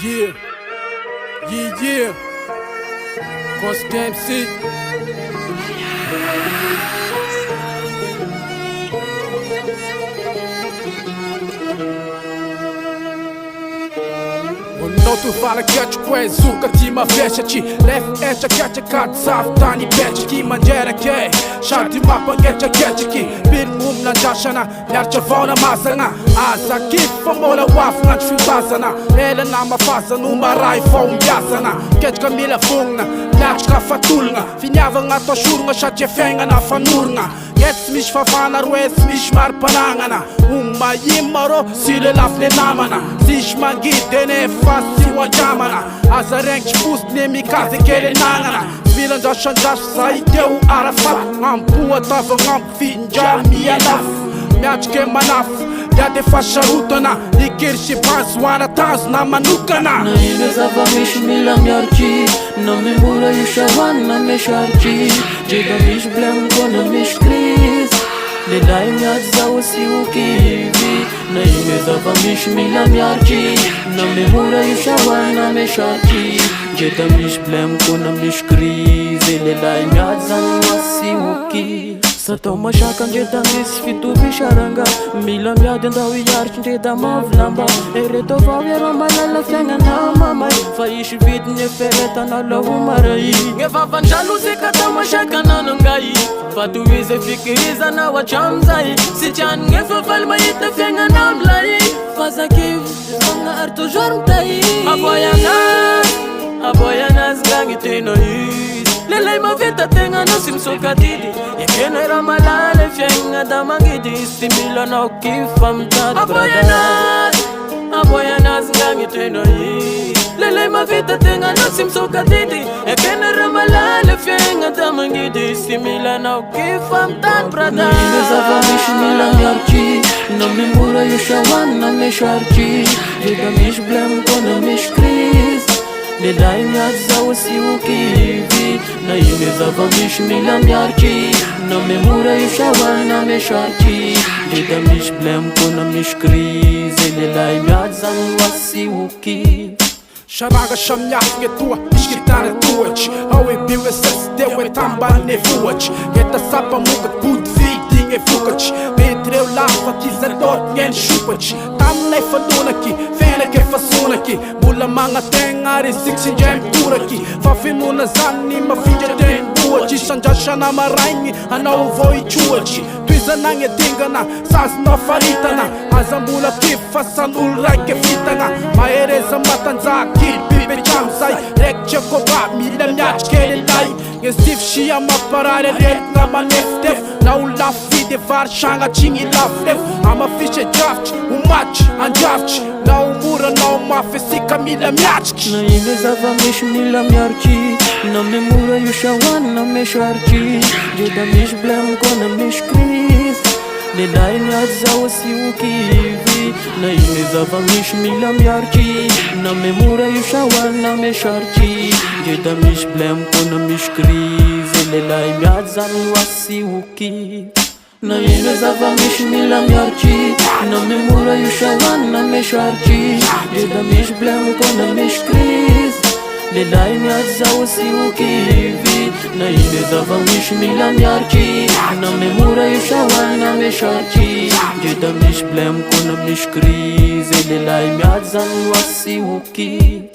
Yeah, yeah. Costa MC. No tu fala que te conheço, que te ma fecha te left echa que te cat saf tani pecha que manjera que shanti mapa que te bir na jashana yarcha vona masana asa que famola waf na chfibasana ela na mafasa numa rai fom yasana que te camila fungna lachka fatulna finhava nga to shurna chache fenga na fanurna Jetzt mich verfahren, rues mich mar panangana Uma yimaro, sile lafne namana Sich magit dene fast si wa jamana Asa renk spust ne mi kaze kele nangana Svilan jashan jash sai teu arafat Ngam pua tava ngam finjal mi alaf Miach ke manaf Ya de fasha rutana Ikir shi pans wana tans na manukana Na ile zava mish mila miarci Na me mura yusha wana me sharci Jega mish blem kona mish kris Le dai miat zau si ukivi Na ile zava mish mila miarci Na me mura yusha wana me sharci Jega mish blem kona mish kris Le dai miat zau si ukivi Sa tao masaka ndreda misy fitovy saranga Mila miady andao iaritsy ndreda mavlamba Ereto avao iarô malala fiagnana mamay Fa isy vidiny eferetanala ho maray Gne vavandrano seka tao masaka nanongay Fa toizy fikirizana hatramizay Sy tiany gne favaly mahita fiagnana amilay Fa zakivo magnahary toujours mitay Aboyanazy gagny tena izy Lelay mavita tegna no sy misokatidy Ekena raha malala fiaigna da mangidy Sy mila anao kifa mitady Aboyanazy gagny tena izy Lelay mavita tegna no sy misokatidy Ekena raha malala fiaigna da mangidy Sy mila anao kifa mitady brada Ina zava-misy mila miarci Na me mora yusha wana me sharci Jega misy blem kona misy kris Le dai miat zau si ukivi Na ile zava mish mila miarci Na me mura yusha wana me sharci Jega mish blem kona mish krize Le dai miat zau si ukivi Sharaga shamnyak nge tua, ishkitane tuach Hawe biwe ses dewe tamba ne fuach Geta sapa mukat put viti nge fukach Betreu lafa ki zerdot ngen shupach Tam lei faduna ki, fene ke fasuna ki Mula manga tengari sixin jem tura ki Fafinuna zani ma finja den buach Shanjashana marangi, anau voi chuachi Tuizanang e dingana, sas no faritana Azambula kifa sanul raike fitana Maereza matanzaki Bibe chamsai, rekche koba, mila miach kele lai Ngestif shia maparare rek nga maneftef Na ulaf vide var shanga chingi laflef Ama fishe jafch, umach, anjafch Na umura na umafesika mila miachki Na ile zava mish mila miarci Na me mura yusha wana me sharci Jeda mish blem kona mish kris Le dai miat zau si ukivi Na ile zava mish mila miarci Na me mura yusha wana me sharci Jeda mish blem kona mish kris Le dai miat zau si ukivi Na ile zava mish mila miarci Na me mura yusha wana me sharci Jeda mish blem kona mish kris Le dai miat zau si ukivi Na ile zava mish mila miarci Na me mura yusha wana me sharci Jeda mish blem kona mish kris Le dai miat zau si ukivi